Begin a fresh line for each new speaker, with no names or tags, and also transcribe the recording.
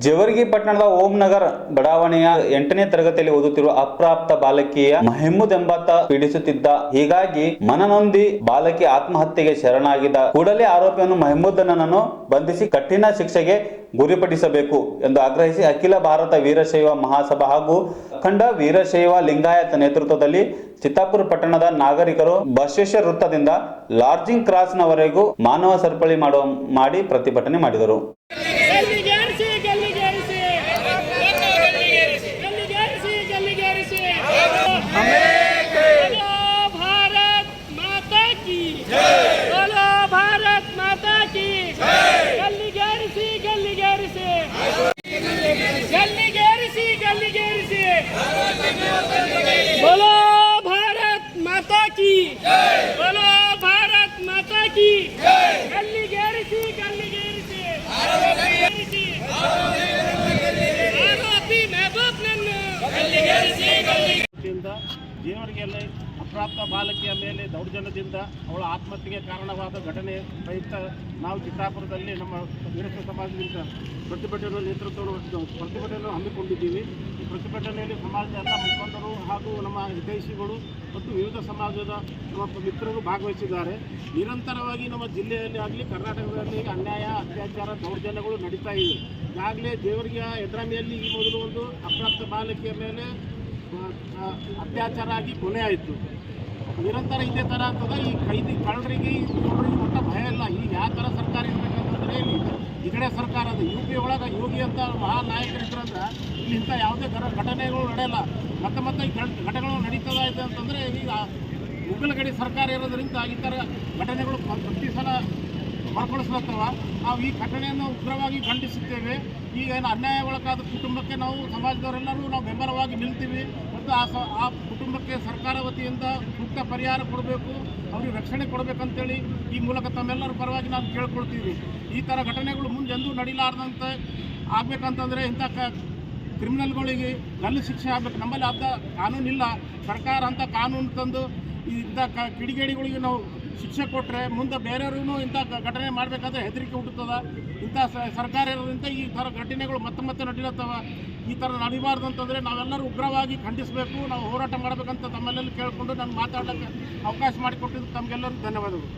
ಜೇವರ್ಗಿ ಪಟ್ಟಣದ ಓಂ ನಗರ್ ಬಡಾವಣೆಯ 8ನೇ ತರಗತಿಯಲ್ಲಿ ಓದುತ್ತಿರುವ ಅಪ್ರಾಪ್ತ ಬಾಲಕಿಯ ಮೆಹಮೂದ್ ಎಂಬಾತ ಪೀಡಿಸುತ್ತಿದ್ದ. ಹೀಗಾಗಿ ಮನನೊಂದಿ ಬಾಲಕಿ ಆತ್ಮಹತ್ಯೆಗೆ ಶರಣಾಗಿದ್ದ. ಕೂಡಲೇ ಆರೋಪಿಯನ್ನು ಮೆಹಮೂದನನ್ನು ಬಂಧಿಸಿ ಕಠಿಣ ಶಿಕ್ಷೆಗೆ ಗುರಿಪಡಿಸಬೇಕು ಎಂದು ಆಗ್ರಹಿಸಿ ಅಖಿಲ ಭಾರತ ವೀರಶೈವ ಮಹಾಸಭಾ ಹಾಗೂ ಅಖಂಡ ವೀರಶೈವ ಲಿಂಗಾಯತ ನೇತೃತ್ವದಲ್ಲಿ ಚಿತ್ತಾಪುರ ಪಟ್ಟಣದ ನಾಗರಿಕರು ಬಸವೇಶ್ವರ ವೃತ್ತದಿಂದ ಲಾರ್ಜಿಂಗ್ ಕ್ರಾಸ್ನವರೆಗೂ ಮಾನವ ಸರಪಳಿ ಮಾಡಿ ಪ್ರತಿಭಟನೆ ಮಾಡಿದರು.
बोलो भारत माता की बोलो भारत माता की गल्लीगेरिसी गल्लीगेरिसी आरोपी महबूब नन्नु गल्लीगेरिसी ಜೇವರ್ಗಿಯಲ್ಲಿ ಅಪ್ರಾಪ್ತ ಬಾಲಕಿಯ ಮೇಲೆ ದೌರ್ಜನ್ಯದಿಂದ ಅವಳ ಆತ್ಮಹತ್ಯೆಗೆ ಕಾರಣವಾದ ಘಟನೆ ಪ್ರಯುಕ್ತ ನಾವು ಚಿತ್ತಾಪುರದಲ್ಲಿ ನಮ್ಮ ವೀರಶೈವ ಸಮಾಜದಿಂದ ಪ್ರತಿಭಟನೆಯನ್ನು ಹಮ್ಮಿಕೊಂಡಿದ್ದೀವಿ. ಈ ಪ್ರತಿಭಟನೆಯಲ್ಲಿ ಸಮಾಜದ ಎಲ್ಲ ಮುಖಂಡರು ಹಾಗೂ ನಮ್ಮ ಹಿತೈಷಿಗಳು ಮತ್ತು ವಿವಿಧ ಸಮಾಜದ ನಮ್ಮ ಮಿತ್ರರು ಭಾಗವಹಿಸಿದ್ದಾರೆ. ನಿರಂತರವಾಗಿ ನಮ್ಮ ಜಿಲ್ಲೆಯಲ್ಲಿ ಆಗಲಿ ಕರ್ನಾಟಕದಲ್ಲಿ ಅನ್ಯಾಯ, ಅತ್ಯಾಚಾರ, ದೌರ್ಜನ್ಯಗಳು ನಡೀತಾ ಇವೆ. ಈಗಾಗಲೇ ಜೇವರ್ಗಿಯ ಎಡ್ರಾಮಿಯಲ್ಲಿ ಈ ಮೊದಲು ಒಂದು ಅಪ್ರಾಪ್ತ ಬಾಲಕಿಯ ಮೇಲೆ ಅತ್ಯಾಚಾರ ಆಗಿ ಕೊಲೆ ಆಯಿತು. ನಿರಂತರ ಇದೇ ಥರ ಆಗ್ತದೆ. ಈ ಕಳ್ಳರಿಗೆ ಒಟ್ಟ ಭಯ ಇಲ್ಲ. ಈಗ ಯಾವ ಥರ ಸರ್ಕಾರ ಇರಬೇಕಂತಂದರೆ ಈ ಕಡೆ ಸರ್ಕಾರ ಅದು UP ಒಳಗೆ ಯೋಗಿ ಅಂತ ಮಹಾನ್ ನಾಯಕರಿದ್ರಂದ್ರೆ ಇಲ್ಲಿ ಇಂಥ ಯಾವುದೇ ಘಟನೆಗಳು ನಡೆಯಲ್ಲ. ಮತ್ತೆ ಈ ಘಟನೆಗಳು ನಡೀತದ ಇದೆ ಅಂತಂದರೆ ಈಗ ಮುಗ್ಗಲಗಡಿ ಸರ್ಕಾರ ಇರೋದ್ರಿಂದ ಈ ಥರ ಘಟನೆಗಳು ಪ್ರತಿ ಸಲ ಮರುಕಳಿಸ್ಲತ್ತವ. ನಾವು ಈ ಘಟನೆಯನ್ನು ಉಗ್ರವಾಗಿ ಖಂಡಿಸುತ್ತೇವೆ. ಈಗ ಏನು ಅನ್ಯಾಯ ಒಳಗಾದ ಕುಟುಂಬಕ್ಕೆ ನಾವು ಸಮಾಜದವರೆಲ್ಲರೂ ನಾವು ಬೆಂಬಲವಾಗಿ ನಿಲ್ತೀವಿ ಮತ್ತು ಆ ಕುಟುಂಬಕ್ಕೆ ಸರ್ಕಾರ ವತಿಯಿಂದ ಸೂಕ್ತ ಪರಿಹಾರ ಕೊಡಬೇಕು, ಅವ್ರಿಗೆ ರಕ್ಷಣೆ ಕೊಡಬೇಕಂತೇಳಿ ಈ ಮೂಲಕ ತಮ್ಮೆಲ್ಲರ ಪರವಾಗಿ ನಾನು ಕೇಳ್ಕೊಳ್ತೀವಿ. ಈ ಥರ ಘಟನೆಗಳು ಮುಂದೆಂದೂ ನಡೀಲಾರ್ದಂತೆ ಆಗಬೇಕಂತಂದರೆ ಇಂಥ ಕ್ರಿಮಿನಲ್ಗಳಿಗೆ ಗಲ್ಲು ಶಿಕ್ಷೆ ಆಗಬೇಕು. ನಮ್ಮಲ್ಲಿ ಅಂಥ ಕಾನೂನಿಲ್ಲ. ಸರ್ಕಾರ ಅಂಥ ಕಾನೂನು ತಂದು ಇಂಥ ಕಿಡಿಗೇಡಿಗಳಿಗೆ ನಾವು ಶಿಕ್ಷೆ ಕೊಟ್ಟರೆ ಮುಂದೆ ಬೇರೆಯವ್ರೂ ಇಂಥ ಘಟನೆ ಮಾಡಬೇಕಾದ್ರೆ ಹೆದರಿಕೆ ಹುಟ್ಟುತ್ತದೆ. ಇಂಥ ಸರ್ಕಾರ ಇರೋದ್ರಿಂದ ಈ ಥರ ಘಟನೆಗಳು ಮತ್ತೆ ನಡೀಲತ್ತವ. ಈ ಥರ ನಡೀಬಾರ್ದು ಅಂತಂದರೆ ನಾವೆಲ್ಲರೂ ಉಗ್ರವಾಗಿ ಖಂಡಿಸಬೇಕು, ನಾವು ಹೋರಾಟ ಮಾಡಬೇಕಂತ ತಮ್ಮೆಲ್ಲರೂ ಕೇಳಿಕೊಂಡು ನಾನು ಮಾತಾಡೋಕ್ಕೆ ಅವಕಾಶ ಮಾಡಿಕೊಟ್ಟಿದ್ದು ತಮಗೆಲ್ಲರಿಗೂ ಧನ್ಯವಾದಗಳು.